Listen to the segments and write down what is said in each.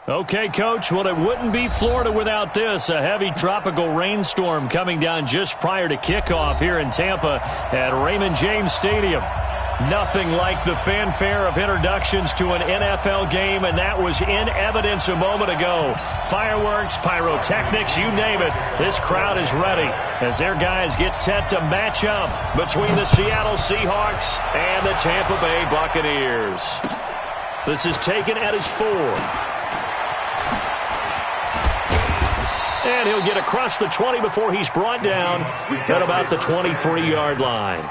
Okay, Coach, well, it wouldn't be Florida without this. A heavy tropical rainstorm coming down just prior to kickoff here in Tampa at Raymond James Stadium. Nothing like the fanfare of introductions to an NFL game, and that was in evidence a moment ago. Fireworks, pyrotechnics, you name it. This crowd is ready as their guys get set to match up between the Seattle Seahawks and the Tampa Bay Buccaneers. This is taken at his 4. And he'll get across the 20 before he's brought down at about the 23-yard line.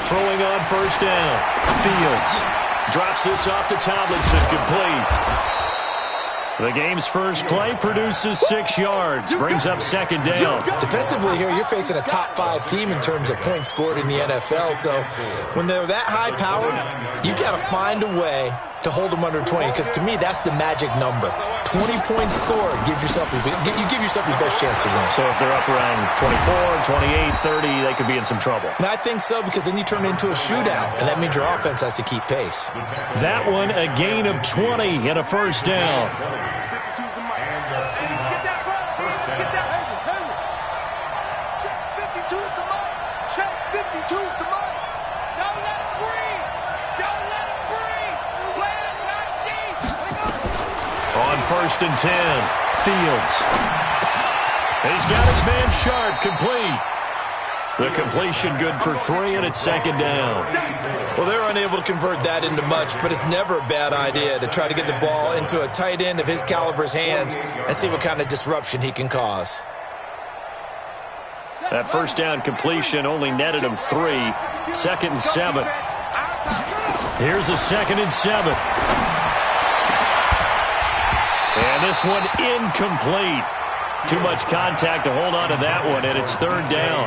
Throwing on first down. Fields drops this off to Tomlinson, complete. The game's first play produces 6 yards, brings up second down. Defensively here, you're facing a top 5 team in terms of points scored in the NFL, so when they're that high-powered, you got to find a way to hold them under 20, because to me, that's the magic number. 20 points scored, you give yourself your best chance to win. So if they're up around 24, 28, 30, they could be in some trouble. And I think so, because then you turn it into a shootout, and that means your offense has to keep pace. That one, a gain of 20 and a first down. First and 10. Fields. He's got his man Sharp, complete. The completion good for 3, and it's second down. Well, they're unable to convert that into much, but it's never a bad idea to try to get the ball into a tight end of his caliber's hands and see what kind of disruption he can cause. That first down completion only netted him 3. Second and 7. Here's a second and 7. And this one incomplete. Too much contact to hold on to that one, and it's third down.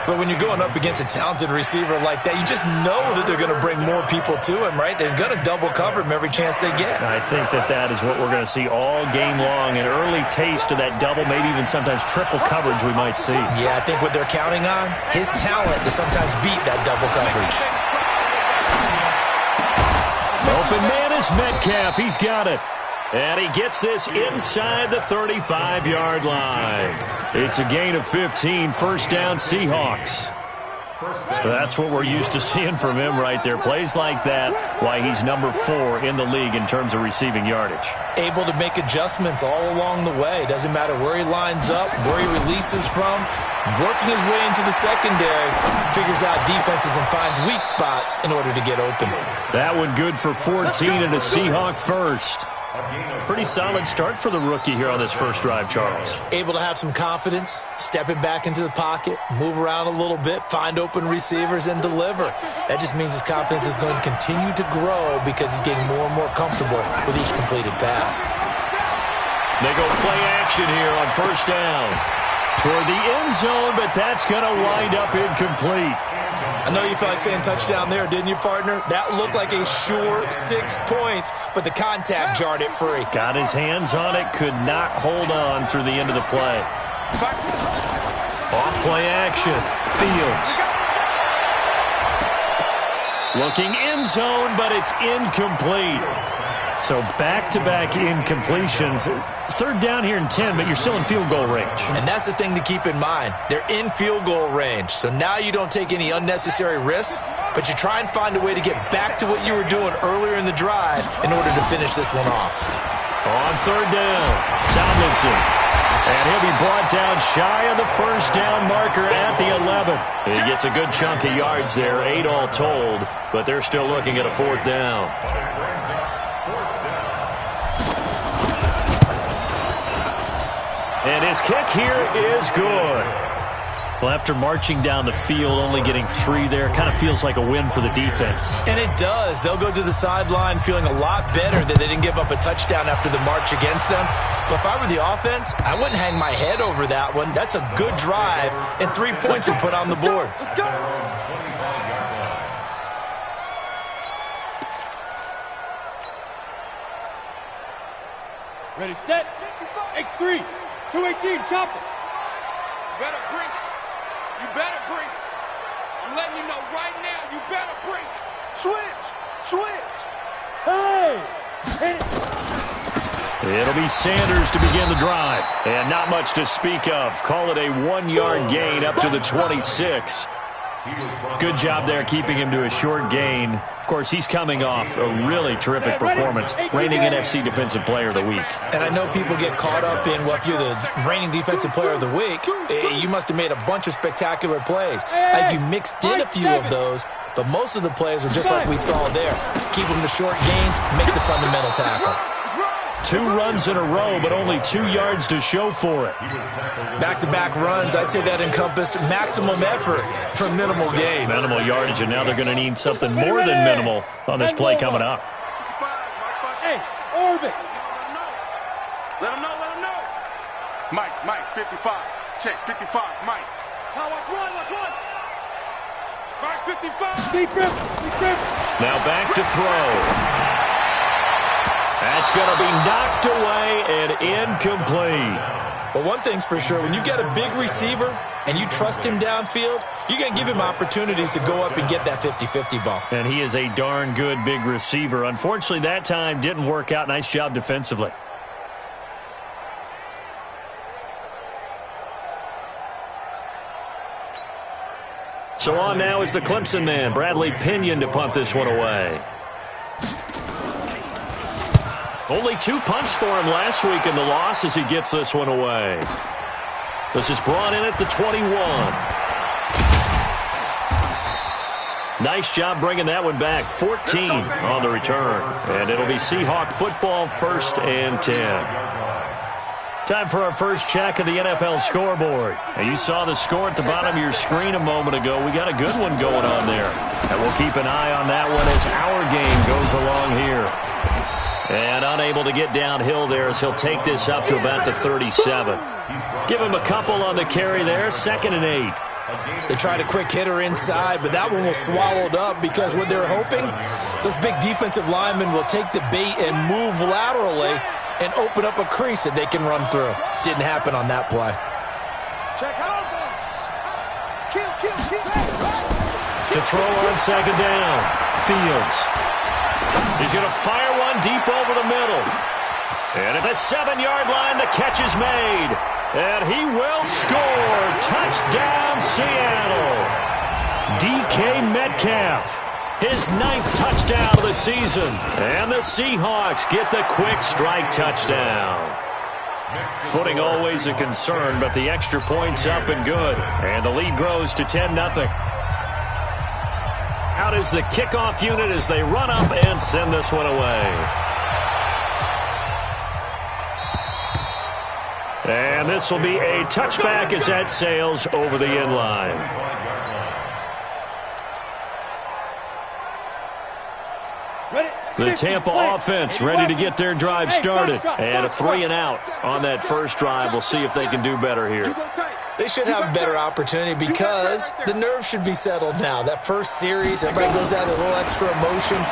But when you're going up against a talented receiver like that, you just know that they're going to bring more people to him, right? They're going to double cover him every chance they get. I think that is what we're going to see all game long, an early taste of that double, maybe even sometimes triple coverage we might see. Yeah, I think what they're counting on, his talent to sometimes beat that double coverage. Open man is Metcalf. He's got it. And he gets this inside the 35-yard line. It's a gain of 15, first down Seahawks. That's what we're used to seeing from him right there. Plays like that, why he's number 4 in the league in terms of receiving yardage. Able to make adjustments all along the way. Doesn't matter where he lines up, where he releases from. Working his way into the secondary, figures out defenses and finds weak spots in order to get open. That one good for 14 and a Seahawk first. Pretty solid start for the rookie here on this first drive, Charles. Able to have some confidence, stepping back into the pocket, move around a little bit, find open receivers, and deliver. That just means his confidence is going to continue to grow because he's getting more and more comfortable with each completed pass. They go play action here on first down. Toward the end zone, but that's going to wind up incomplete. I know you felt like saying touchdown there, didn't you, partner? That looked like a sure 6 points, but the contact jarred it free. Got his hands on it, could not hold on through the end of the play. Off play action, Fields. Looking end zone, but it's incomplete. So back-to-back incompletions. Third down here in 10, but you're still in field goal range. And that's the thing to keep in mind. They're in field goal range. So now you don't take any unnecessary risks, but you try and find a way to get back to what you were doing earlier in the drive in order to finish this one off. On third down, Tomlinson. And he'll be brought down shy of the first down marker at the 11. He gets a good chunk of yards there, 8 all told, but they're still looking at a fourth down. And his kick here is good. Well, after marching down the field, only getting 3 there, kind of feels like a win for the defense. And it does. They'll go to the sideline feeling a lot better that they didn't give up a touchdown after the march against them. But if I were the offense, I wouldn't hang my head over that one. That's a good drive, and 3 points were put on the board. Let's go. Ready, set. X3. 218, chopper. You better bring it. You better bring it. I'm letting you know right now, you better bring it. Switch. Switch. Hey! Hit it. It'll be Sanders to begin the drive. And not much to speak of. Call it a 1-yard gain up to the 26. Good job there keeping him to a short gain. Of course, he's coming off a really terrific performance, reigning NFC Defensive Player of the Week. And I know people get caught up in, well, if you're the reigning Defensive Player of the Week, you must have made a bunch of spectacular plays. Like you mixed in a few of those, but most of the plays are just like we saw there. Keep them to short gains, make the fundamental tackle. 2 runs in a row, but only 2 yards to show for it. Back-to-back runs, I'd say that encompassed maximum effort for minimal gain. Minimal yardage, and now they're going to need something more than minimal on this play coming up. Hey, orbit. Let him know, let him know. Mike, 55. Check, 55, Mike. Now watch one. Mike, 55. Deep rip. Now back to throw. That's going to be knocked away and incomplete. But one thing's for sure, when you get a big receiver and you trust him downfield, you're going to give him opportunities to go up and get that 50-50 ball. And he is a darn good big receiver. Unfortunately, that time didn't work out. Nice job defensively. So on now is the Clemson man, Bradley Pinion, to punt this one away. Only 2 punts for him last week in the loss as he gets this one away. This is brought in at the 21. Nice job bringing that one back. 14 on the return. And it'll be Seahawk football, 1st and 10. Time for our first check of the NFL scoreboard. And you saw the score at the bottom of your screen a moment ago. We got a good one going on there. And we'll keep an eye on that one as our game goes along here. And unable to get downhill there as he'll take this up to about the 37. Give him a couple on the carry there. 2nd and 8. They tried a quick hitter inside, but that one was swallowed up because what they're hoping, those big defensive linemen will take the bait and move laterally and open up a crease that they can run through. Didn't happen on that play. Check out. Kill. To throw on 2nd down. Fields. He's going to fire one deep over the middle. And at the 7-yard line, the catch is made. And he will score. Touchdown, Seattle. DK Metcalf. His 9th touchdown of the season. And the Seahawks get the quick strike touchdown. Footing always a concern, but the extra point's up and good. And the lead grows to 10-0. Out is the kickoff unit as they run up and send this one away. And this will be a touchback as that sails over the end line. The Tampa offense ready to get their drive started. And a 3-and-out on that first drive. We'll see if they can do better here. They should have a better opportunity because the nerves should be settled now. That first series, everybody goes out a little extra emotion.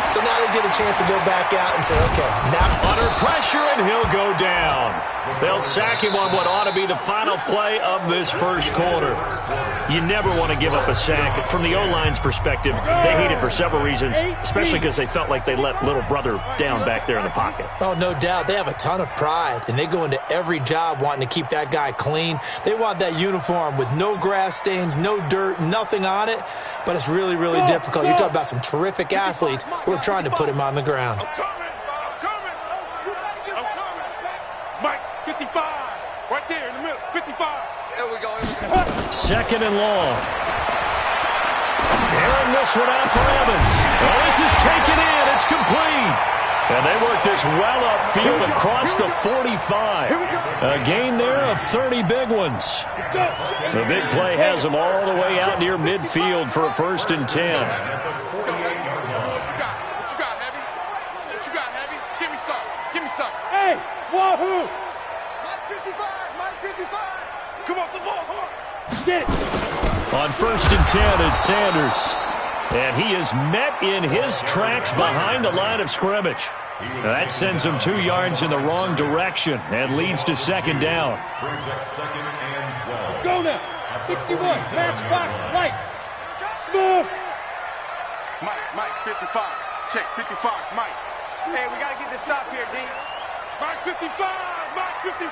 So now they get a chance to go back out and say, okay, now under pressure, and he'll go down. They'll sack him on what ought to be the final play of this first quarter. You never want to give up a sack. From the O-line's perspective, they hate it for several reasons, especially because they felt like they let little brother down back there in the pocket. Oh, no doubt. They have a ton of pride, and they go into every job wanting to keep that guy clean. They want that uniform with no grass stains, no dirt, nothing on it, but it's really, really difficult. You're talking about some terrific athletes who are trying to put him on the ground. I'm coming. Mike, 55. Right there in the middle. 55. There we go. 2nd and long. Airing this one out for Evans. Oh, this is taken in. It's complete. And they work this well upfield across the 45. A gain there of 30 big ones. The big play has them all the way out near midfield for a 1st and 10. Let's go, Heavy. What you got? What you got, Heavy? What you got, Heavy? Give me some. Give me some. Hey, Wahoo! Mike 55. Mike 55. Come off the ball, huh? Get it. On 1st and 10, it's Sanders. And he is met in his tracks behind the line of scrimmage. That sends him 2 yards in the wrong direction and leads to 2nd down. Go now. 61. Matchbox lights. Smooth. Mike 55. Check 55. Mike. Hey, we got to get this stop here, D. Mike 55. Mike 55.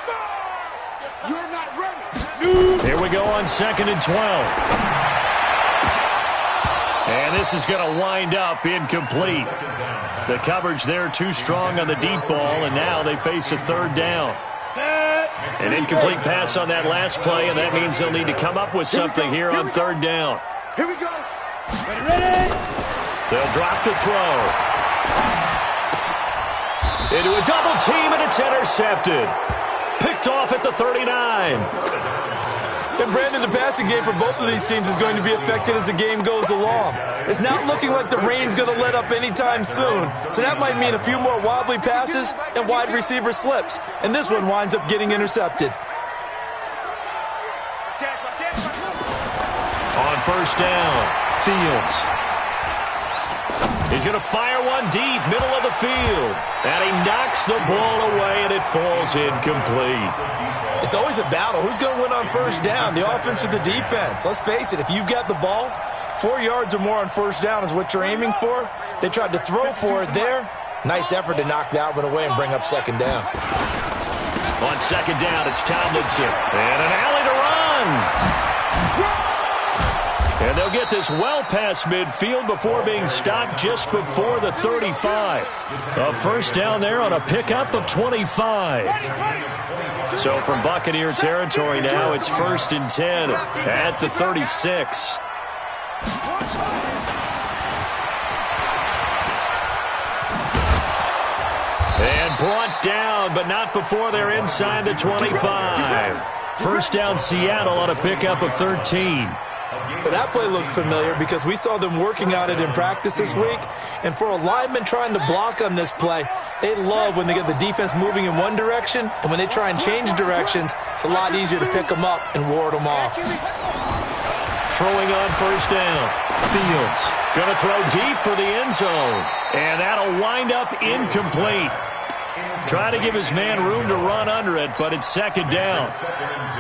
You're not ready. Here we go on 2nd and 12. And this is going to wind up incomplete. The coverage there too strong on the deep ball, and now they face a 3rd down. An incomplete pass on that last play, and that means they'll need to come up with something here on 3rd down. Here we go. Ready? They'll drop to throw. Into a double team, and it's intercepted. Picked off at the 39. And Brandon, the passing game for both of these teams is going to be affected as the game goes along. It's not looking like the rain's going to let up anytime soon. So that might mean a few more wobbly passes and wide receiver slips. And this one winds up getting intercepted. On 1st down, Fields. He's going to fire one deep, middle of the field. And he knocks the ball away, and it falls incomplete. It's always a battle. Who's going to win on 1st down, the offense or the defense? Let's face it, if you've got the ball, 4 yards or more on 1st down is what you're aiming for. They tried to throw for it there. Nice effort to knock that one away and bring up 2nd down. On 2nd down, it's Tomlinson. And an alley to run. And they'll get this well past midfield before being stopped just before the 35. A 1st down there on a pickup of 25. So from Buccaneer territory now, it's 1st and 10 at the 36. And brought down, but not before they're inside the 25. 1st down Seattle on a pickup of 13. Well, that play looks familiar because we saw them working on it in practice this week. And for a lineman trying to block on this play, they love when they get the defense moving in one direction. And when they try and change directions, it's a lot easier to pick them up and ward them off. Throwing on 1st down. Fields going to throw deep for the end zone. And that'll wind up incomplete. Trying to give his man room to run under it, but it's 2nd down.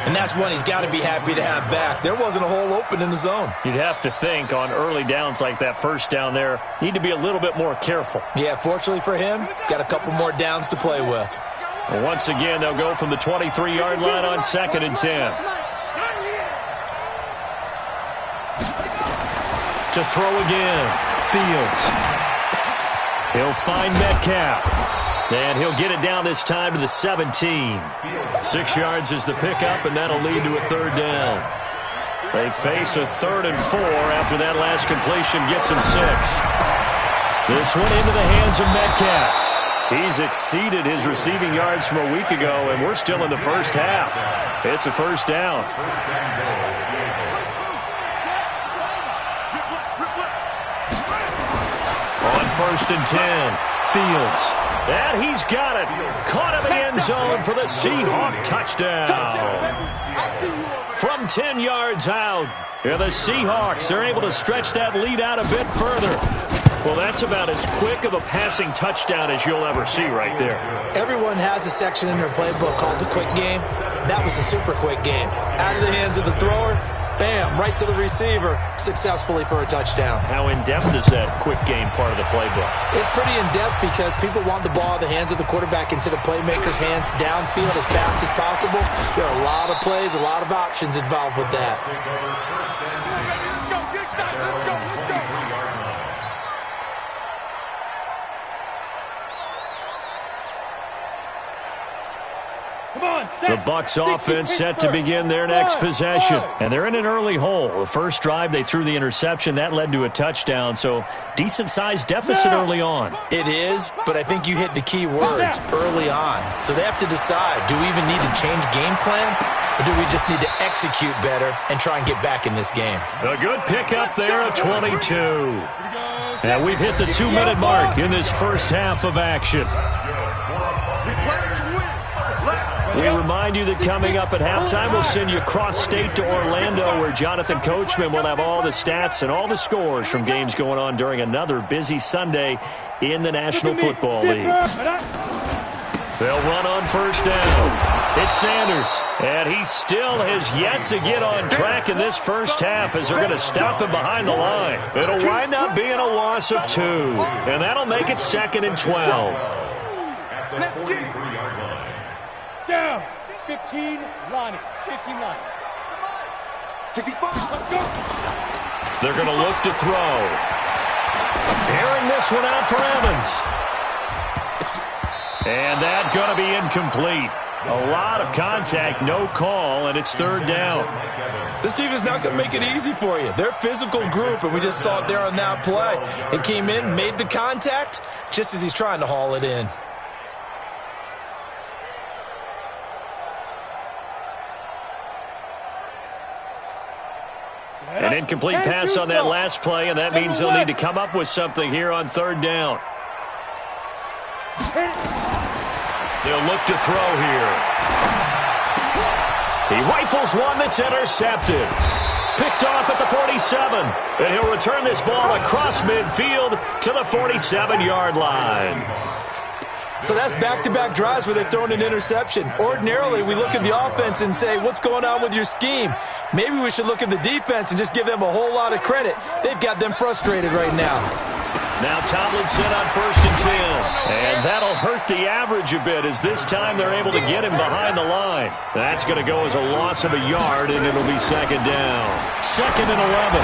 And that's one he's got to be happy to have back. There wasn't a hole open in the zone. You'd have to think on early downs like that 1st down there, need to be a little bit more careful. Yeah, fortunately for him, got a couple more downs to play with. Well, once again, they'll go from the 23-yard line on 2nd and 10. To throw again, Fields. He'll find Metcalf. And he'll get it down this time to the 17. 6 yards is the pickup, and that'll lead to a 3rd down. They face a 3rd and 4 after that last completion gets him 6. This one into the hands of Metcalf. He's exceeded his receiving yards from a week ago, and we're still in the 1st half. It's a 1st down. On 1st and 10, Fields. And he's got it. Caught in the end zone for the Seahawk touchdown. From 10 yards out, and the Seahawks are able to stretch that lead out a bit further. Well, that's about as quick of a passing touchdown as you'll ever see right there. Everyone has a section in their playbook called the quick game. That was a super quick game. Out of the hands of the thrower, bam, right to the receiver, successfully for a touchdown. How in-depth is that quick game part of the playbook? It's pretty in-depth because people want the ball in the hands of the quarterback into the playmaker's hands downfield as fast as possible. There are a lot of plays, a lot of options involved with that. Come on, The Bucs offense set to begin their next possession. And they're in an early hole. The first drive, they threw the interception. That led to a touchdown, so decent-sized deficit early on. It is, but I think you hit the key words, early on. So they have to decide, do we even need to change game plan, or do we just need to execute better and try and get back in this game? A good pickup there at 22. And we've hit the 2-minute mark in this first half of action. We remind you that coming up at halftime, we'll send you cross-state to Orlando, where Jonathan Coachman will have all the stats and all the scores from games going on during another busy Sunday in the National Football League. They'll run on first down. It's Sanders, and he still has yet to get on track in this first half as they're going to stop him behind the line. It'll wind up being a loss of 2, and that'll make it 2nd and 12. Down. 15, Lonnie. 15, Lonnie. 65. Let's go. They're going to look to throw. Airing this one out for Evans. And that's going to be incomplete. A lot of contact, no call, and it's 3rd down. This team is not going to make it easy for you. They're a physical group, and we just saw it there on that play. They came in, made the contact, just as he's trying to haul it in. An incomplete pass on that last play, and that means they'll need to come up with something here on 3rd down. They'll look to throw here. He rifles one that's intercepted. Picked off at the 47. And he'll return this ball across midfield to the 47-yard line. So that's back-to-back drives where they've thrown an interception. Ordinarily, we look at the offense and say, what's going on with your scheme? Maybe we should look at the defense and just give them a whole lot of credit. They've got them frustrated right now. Now Tomlinson on 1st and 10. And that'll hurt the average a bit, as this time they're able to get him behind the line. That's going to go as a loss of a yard, and it'll be 2nd down. 2nd and 11.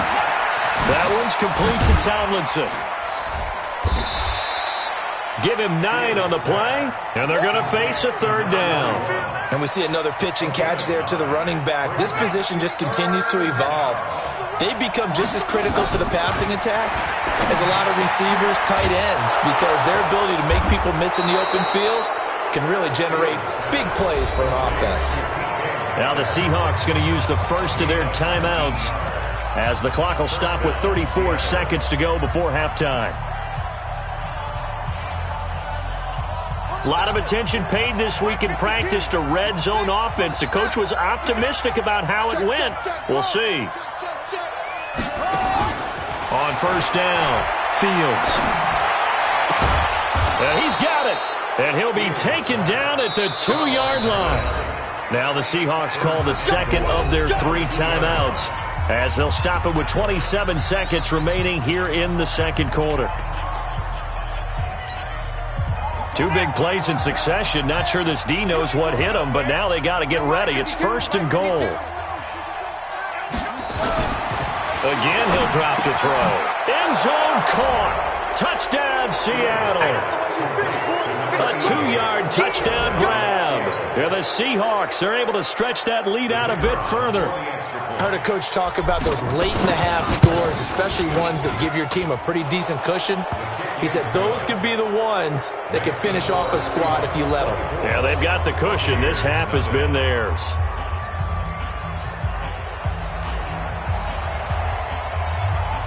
That one's complete to Tomlinson. Give him 9 on the play, and they're going to face a 3rd down. And we see another pitch and catch there to the running back. This position just continues to evolve. They become just as critical to the passing attack as a lot of receivers, tight ends, because their ability to make people miss in the open field can really generate big plays for an offense. Now the Seahawks going to use the first of their timeouts as the clock will stop with 34 seconds to go before halftime. A lot of attention paid this week in practice to red zone offense. The coach was optimistic about how it went. We'll see. On first down, Fields. And he's got it. And he'll be taken down at the 2-yard line. Now the Seahawks call the second of their 3 timeouts as they'll stop it with 27 seconds remaining here in the second quarter. 2 big plays in succession. Not sure this D knows what hit him, but now they got to get ready. It's 1st and goal. Again, he'll drop to throw. End zone caught. Touchdown, Seattle. A 2-yard touchdown grab. Yeah, the Seahawks are able to stretch that lead out a bit further. I heard a coach talk about those late-in-the-half scores, especially ones that give your team a pretty decent cushion. He said those could be the ones that could finish off a squad if you let them. Yeah, they've got the cushion. This half has been theirs.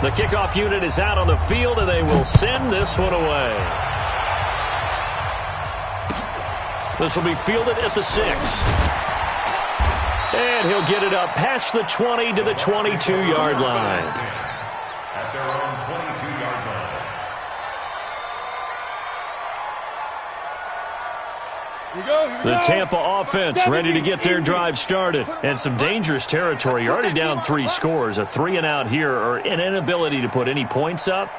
The kickoff unit is out on the field, and they will send this one away. This will be fielded at the 6. And he'll get it up past the 20 to the 22-yard line. At their own 22-yard line. The Tampa offense ready to get their drive started. And some dangerous territory. You're already down 3 scores. A 3-and-out here, or an inability to put any points up.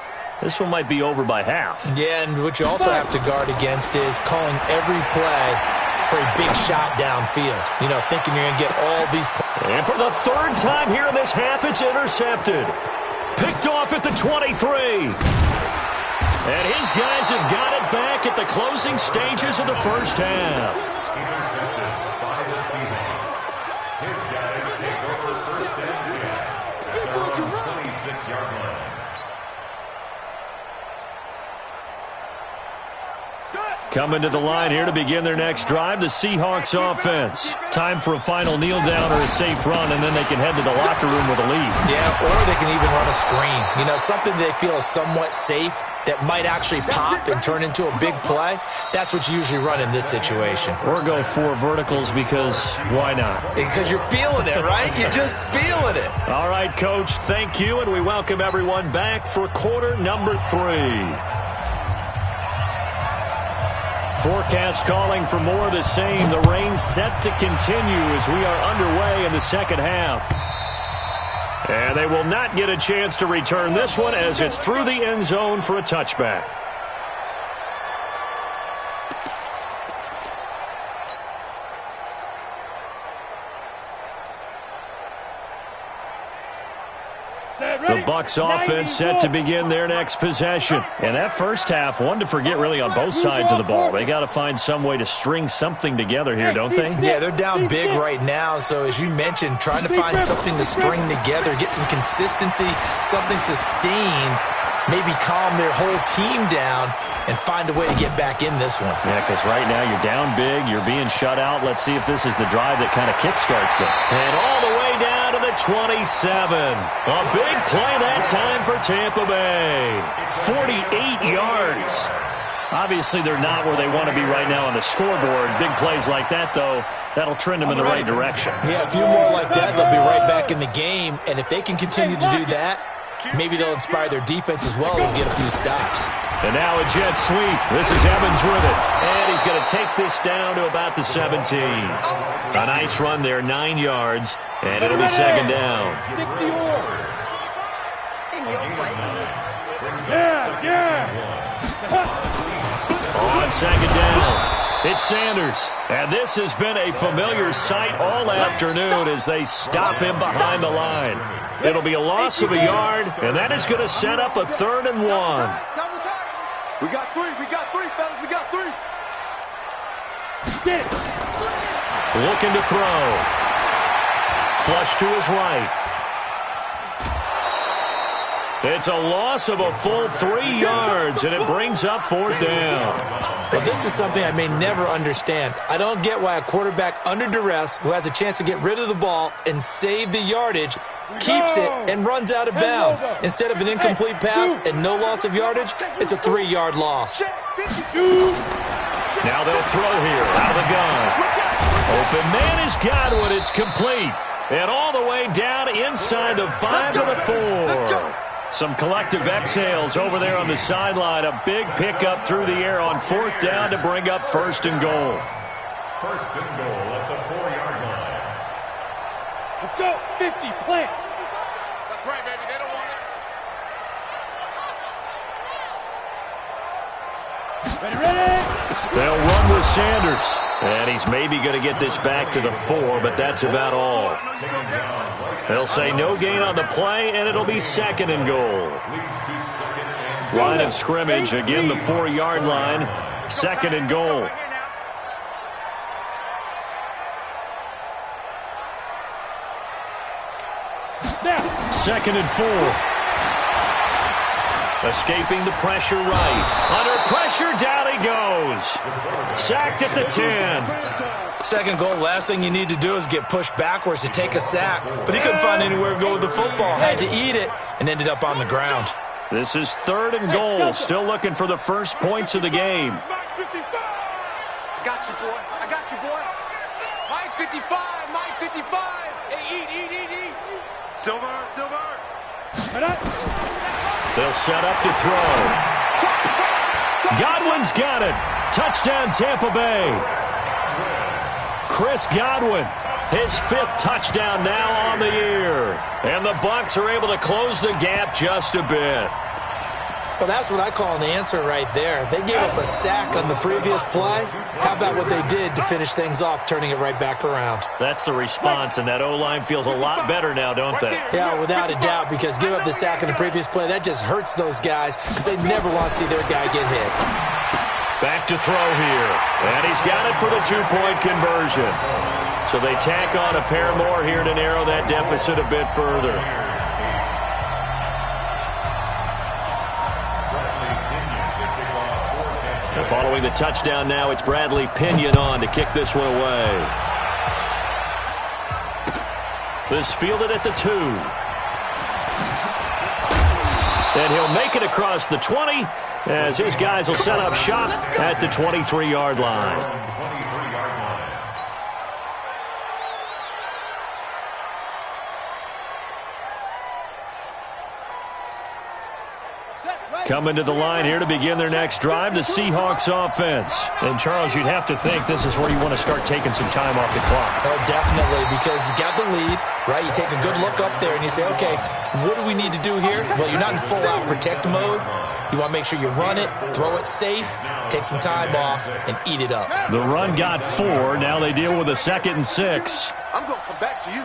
This one might be over by half. Yeah, and what you also have to guard against is calling every play for a big shot downfield. You know, thinking you're going to get all these points. And for the 3rd time here in this half, it's intercepted. Picked off at the 23. And his guys have got it back at the closing stages of the first half. Intercepted by the 6-yard line. Coming to the line here to begin their next drive, the Seahawks offense. Time for a final kneel down or a safe run, and then they can head to the locker room with a lead. Yeah, or they can even run a screen. You know, something they feel is somewhat safe that might actually pop and turn into a big play. That's what you usually run in this situation. Or go 4 verticals because why not? Because you're feeling it, right? You're just feeling it. All right, Coach, thank you, and we welcome everyone back for quarter number 3. Forecast calling for more of the same. The rain set to continue as we are underway in the second half. And they will not get a chance to return this one as it's through the end zone for a touchback. The Bucs offense set to begin their next possession. And that first half, one to forget really on both sides of the ball. They got to find some way to string something together here, don't they? Yeah, they're down big right now. So as you mentioned, trying to find something to string together, get some consistency, something sustained, maybe calm their whole team down and find a way to get back in this one. Yeah, because right now you're down big, you're being shut out. Let's see if this is the drive that kind of kickstarts them. And all the way down to the 27. A big play that time for Tampa Bay. 48 yards. Obviously, they're not where they want to be right now on the scoreboard. Big plays like that, though, that'll trend them in the right direction. Yeah, a few more like that, they'll be right back in the game. And if they can continue to do that, maybe they'll inspire their defense as well and get a few stops. And now a jet sweep. This is Evans with it. And he's going to take this down to about the 17. A nice run there, 9 yards. And it'll be second down. 60 yards. In your face. On second down, it's Sanders. And this has been a familiar sight all afternoon as they stop him behind the line. It'll be a loss of a yard, and that is going to set up a 3rd and 1. We got 3, fellas, we got 3. Looking to throw. Flush to his right. It's a loss of a full 3 yards, and it brings up 4th down. Well, this is something I may never understand. I don't get why a quarterback under duress who has a chance to get rid of the ball and save the yardage keeps it and runs out of bounds. Instead of an incomplete pass and no loss of yardage, it's a 3-yard loss. Now they'll throw here out of the gun. Open man is Godwin. It's complete. And all the way down inside the 5 to the 4. Some collective exhales over there on the sideline. A big pickup through the air on 4th down to bring up 1st and goal. 1st and goal at the 4-yard line. Let's go. 50, plant. That's right, baby. They don't want it. Ready. They'll run with Sanders. And he's maybe going to get this back to the 4, but that's about all. They'll say no gain on the play, and it'll be 2nd and goal. Line of scrimmage, again the 4-yard line, 2nd and goal. Now. 2nd and 4. Escaping the pressure right. Under pressure, down he goes. Sacked at the 10. 2nd goal, last thing you need to do is get pushed backwards to take a sack. But he couldn't find anywhere to go with the football. Had to eat it and ended up on the ground. This is 3rd and goal. Still looking for the first points of the game. I got you, boy. I got you, boy. Mike 55. Mike 55. Hey, eat. Silver. They'll set up to throw. Godwin's got it. Touchdown, Tampa Bay. Chris Godwin, his 5th touchdown now on the year. And the Bucs are able to close the gap just a bit. Well, that's what I call an answer right there. They gave up a sack on the previous play. How about what they did to finish things off, turning it right back around? That's the response, and that O-line feels a lot better now, don't they? Yeah, without a doubt, because give up the sack on the previous play, that just hurts those guys because they never want to see their guy get hit. Back to throw here, and he's got it for the 2-point conversion. So they tack on a pair more here to narrow that deficit a bit further. And following the touchdown now, it's Bradley Pinion on to kick this one away. This fielded at the 2. And he'll make it across the 20 as his guys will set up shop at the 23-yard line. Coming to the line here to begin their next drive, the Seahawks offense. And, Charles, you'd have to think this is where you want to start taking some time off the clock. Oh, definitely, because you got the lead, right? You take a good look up there and you say, okay, what do we need to do here? Well, you're not in full-out protect mode. You want to make sure you run it, throw it safe, take some time off, and eat it up. The run got 4. Now they deal with a 2nd and 6. I'm going to come back to you.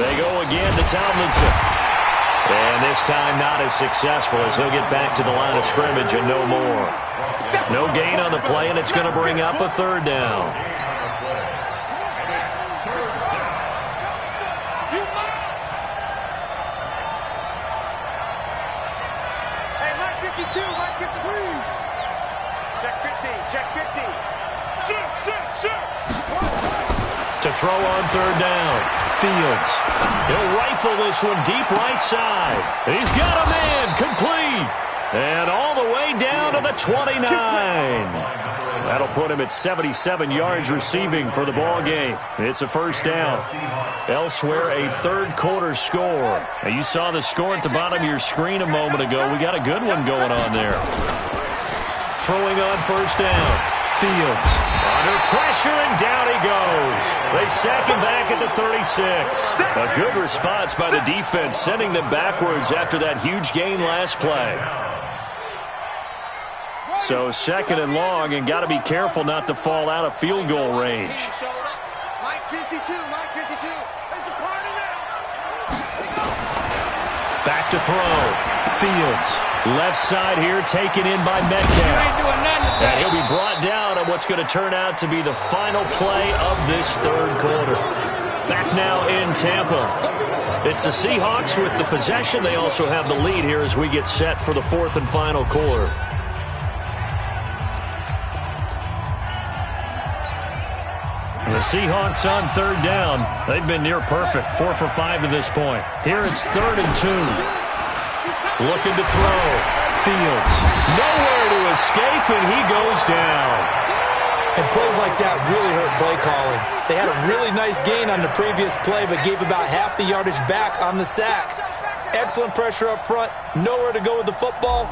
They go again to Tomlinson. And this time not as successful as he'll get back to the line of scrimmage and no more. No gain on the play, and it's going to bring up a 3rd down. Hey, Mike 52, Mike 53. Check 15, check 15. Shoot. To throw on 3rd down. Fields. He'll rifle this one deep right side. He's got a man complete. And all the way down to the 29. That'll put him at 77 yards receiving for the ball game. It's a 1st down. Elsewhere, a 3rd quarter score. Now, you saw the score at the bottom of your screen a moment ago. We got a good one going on there. Throwing on 1st down. Fields under pressure, and down he goes. They sack him back at the 36. A good response by the defense, sending them backwards after that huge gain last play. So 2nd and long, and got to be careful not to fall out of field goal range. Mike 52, Mike 52. There's a party now. Back to throw. Fields. Left side here, taken in by Metcalf. And he'll be brought down on what's going to turn out to be the final play of this 3rd quarter. Back now in Tampa. It's the Seahawks with the possession. They also have the lead here as we get set for the 4th and final quarter. The Seahawks on 3rd down. They've been near perfect, 4 for 5 to this point. Here it's 3rd and 2. Looking to throw. Fields. Nowhere to escape, and he goes down. And plays like that really hurt play calling. They had a really nice gain on the previous play, but gave about half the yardage back on the sack. Excellent pressure up front. Nowhere to go with the football.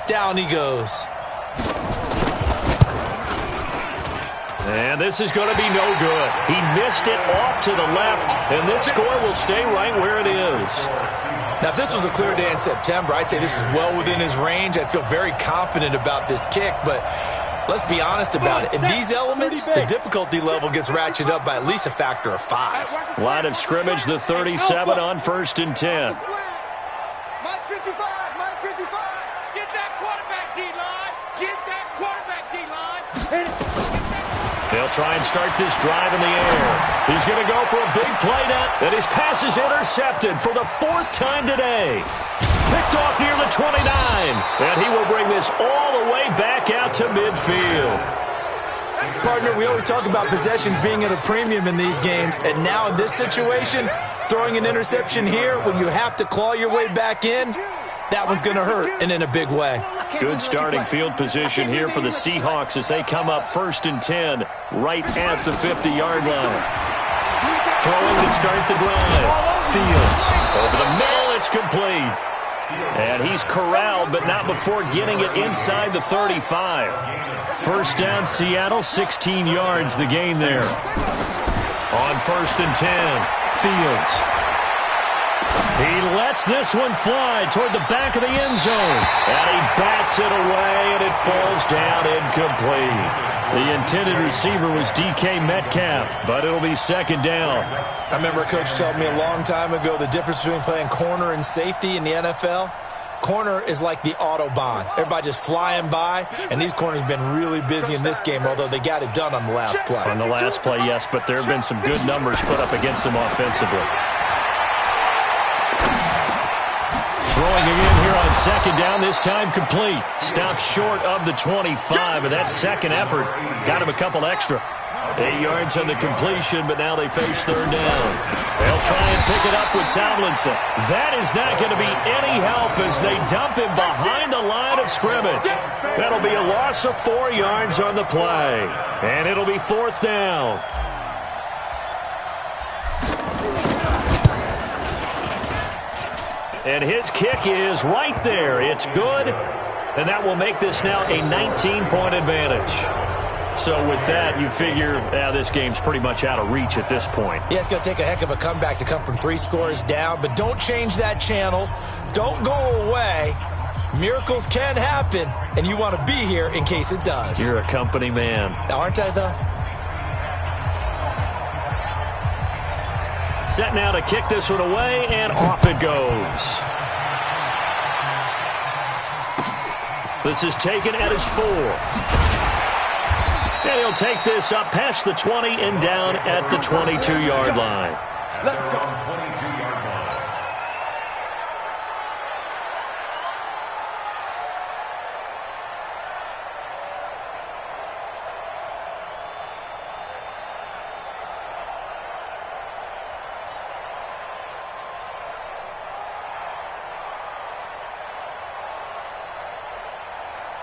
Down he goes. And this is going to be no good. He missed it off to the left, and this score will stay right where it is. Now, if this was a clear day in September, I'd say this is well within his range. I'd feel very confident about this kick, but let's be honest about it. In these elements, the difficulty level gets ratcheted up by at least a factor of 5. Line of scrimmage, the 37 on 1st and 10. Mike 55, Mike 55. Get that quarterback D-line. Get that quarterback D-line. They'll try and start this drive in the air. He's going to go for a big play now, and his pass is intercepted for the 4th time today. Picked off near the 29, and he will bring this all the way back out to midfield. Partner, we always talk about possessions being at a premium in these games, and now in this situation, throwing an interception here when you have to claw your way back in, that one's going to hurt, and in a big way. Good starting field position here for the Seahawks as they come up 1st and 10 right at the 50-yard line. Throwing to start the drive. Fields over the middle. It's complete. And he's corralled, but not before getting it inside the 35. 1st down, Seattle, 16 yards the gain there. On 1st and 10, Fields. He lets this one fly toward the back of the end zone. And he bats it away, and it falls down incomplete. The intended receiver was DK Metcalf, but it'll be 2nd down. I remember a coach told me a long time ago the difference between playing corner and safety in the NFL. Corner is like the Autobahn. Everybody just flying by, and these corners have been really busy in this game, although they got it done on the last play. On the last play, yes, but there have been some good numbers put up against them offensively. Throwing again here on second down, this time complete. Stopped short of the 25, and that second effort got him a couple extra. 8 yards on the completion, but now they face third down. They'll try and pick it up with Tomlinson. That is not going to be any help as they dump him behind the line of scrimmage. That'll be a loss of 4 yards on the play, and it'll be fourth down. And his kick is right there. It's good, and that will make this now a 19-point advantage. So with that, you figure this game's pretty much out of reach at this point. Yeah, it's going to take a heck of a comeback to come from 3 scores down, but don't change that channel. Don't go away. Miracles can happen, and you want to be here in case it does. You're a company man. Aren't I, though? Set now to kick this one away, and off it goes. This is taken at his 4. And he'll take this up past the 20 and down at the 22-yard line. Let's go. 22-yard line.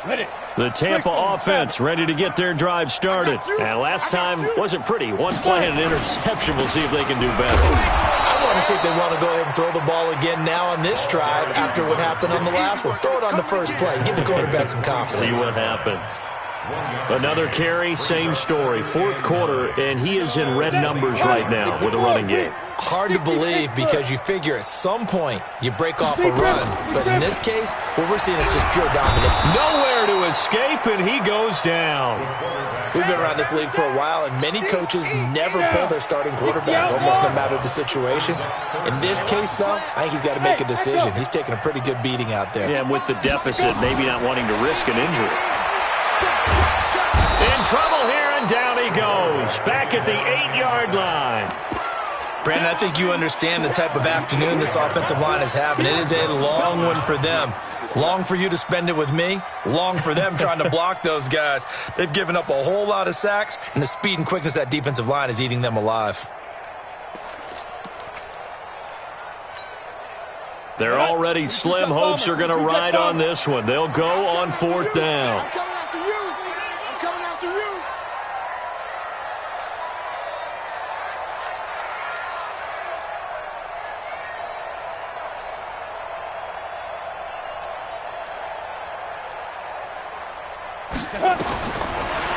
Ready. The Tampa offense ready to get their drive started. And last time wasn't pretty. One play and an interception. We'll see if they can do better. I want to see if they want to go ahead and throw the ball again now on this drive after what happened on the last one. Throw it on the first play. Give the quarterback some confidence. See what happens. Another carry, same story. Fourth quarter, and he is in red numbers right now with a running game. Hard to believe because you figure at some point you break off a run. But in this case, what we're seeing is just pure dominance. Nowhere to escape, and he goes down. We've been around this league for a while, and many coaches never pull their starting quarterback, almost no matter the situation. In this case, though, I think he's got to make a decision. He's taking a pretty good beating out there. Yeah, and with the deficit, maybe not wanting to risk an injury. In trouble here, and down he goes. Back at the 8-yard line. Brandon, I think you understand the type of afternoon this offensive line is having. It is a long one for them. Long for you to spend it with me. Long for them trying to block those guys. They've given up a whole lot of sacks, and the speed and quickness of that defensive line is eating them alive. They're already slim hopes are going to ride on this one. They'll go on fourth down. I'm coming after you. I'm coming after you.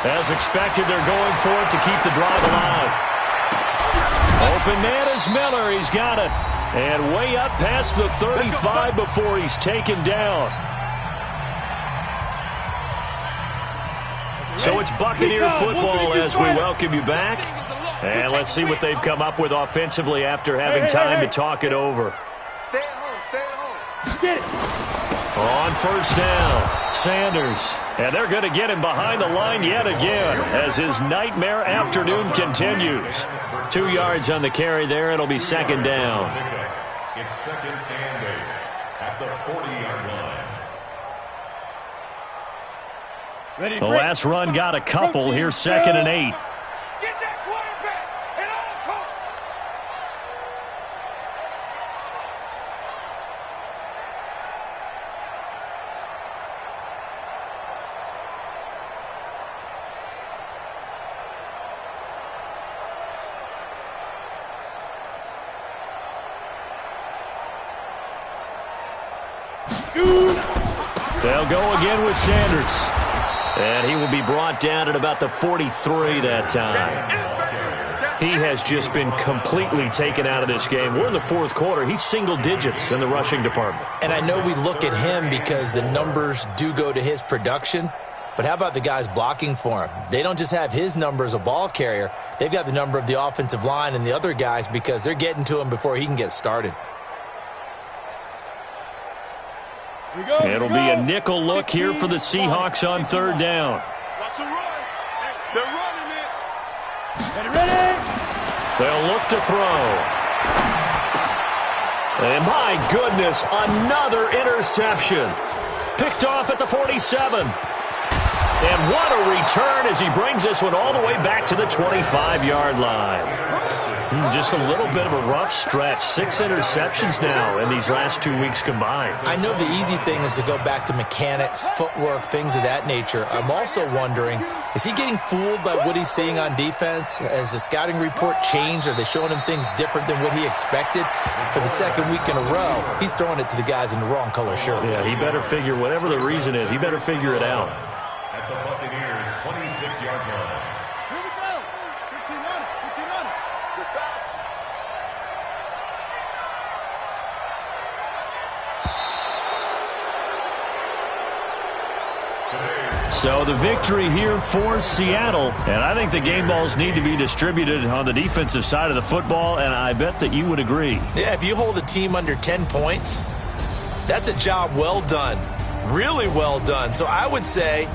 As expected, they're going for it to keep the drive alive. Open man is Miller. He's got it. And way up past the 35 before he's taken down. So it's Buccaneer football as we welcome you back. And let's see what they've come up with offensively after having time to talk it over. Stay at home. Stay at home. Get it. On first down, Sanders. And they're going to get him behind the line yet again as his nightmare afternoon continues. 2 yards on the carry there. It'll be second down. It's second and 8 at the 40-yard line. Ready. The last run got a couple. Here's second and 8. Get that quarterback at all costs. They'll go again with Sanders. And he will be brought down at about the 43 that time. He has just been completely taken out of this game. We're in the fourth quarter. He's single digits in the rushing department. And I know we look at him because the numbers do go to his production. But how about the guys blocking for him? They don't just have his number as a ball carrier. They've got the number of the offensive line and the other guys because they're getting to him before he can get started. It'll be a nickel look here for the Seahawks on third down. That's a run. They're running it. Ready. They'll look to throw. And my goodness, another interception. Picked off at the 47. And what a return as he brings this one all the way back to the 25-yard line. Just a little bit of a rough stretch. 6 interceptions now in these last 2 weeks combined. I know the easy thing is to go back to mechanics, footwork, things of that nature. I'm also wondering, is he getting fooled by what he's seeing on defense? Has the scouting report changed? Are they showing him things different than what he expected? For the second week in a row, he's throwing it to the guys in the wrong color shirts. Yeah, he better figure, whatever the reason is, he better figure it out. At the Buccaneers' 26-yard line. Here we go. 15 on it. 15 on it. Good foul. So the victory here for Seattle. And I think the game balls need to be distributed on the defensive side of the football, and I bet that you would agree. Yeah, if you hold a team under 10 points, that's a job well done. Really well done. So I would say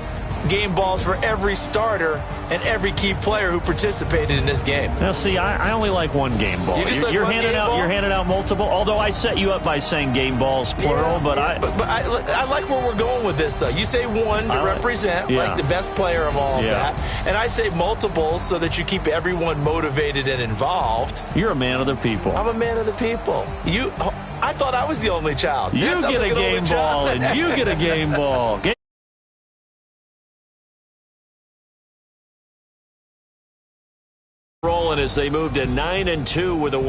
game balls for every starter and every key player who participated in this game. Now, see, I only like one game ball. You're handing out multiple. Although I set you up by saying game balls plural, but I like where we're going with this. You say one to represent like the best player of all of that, and I say multiples so that you keep everyone motivated and involved. You're a man of the people. I'm a man of the people. I thought I was the only child. You get a game ball, and you get a game ball. Rolling as they move to 9-2 with a win.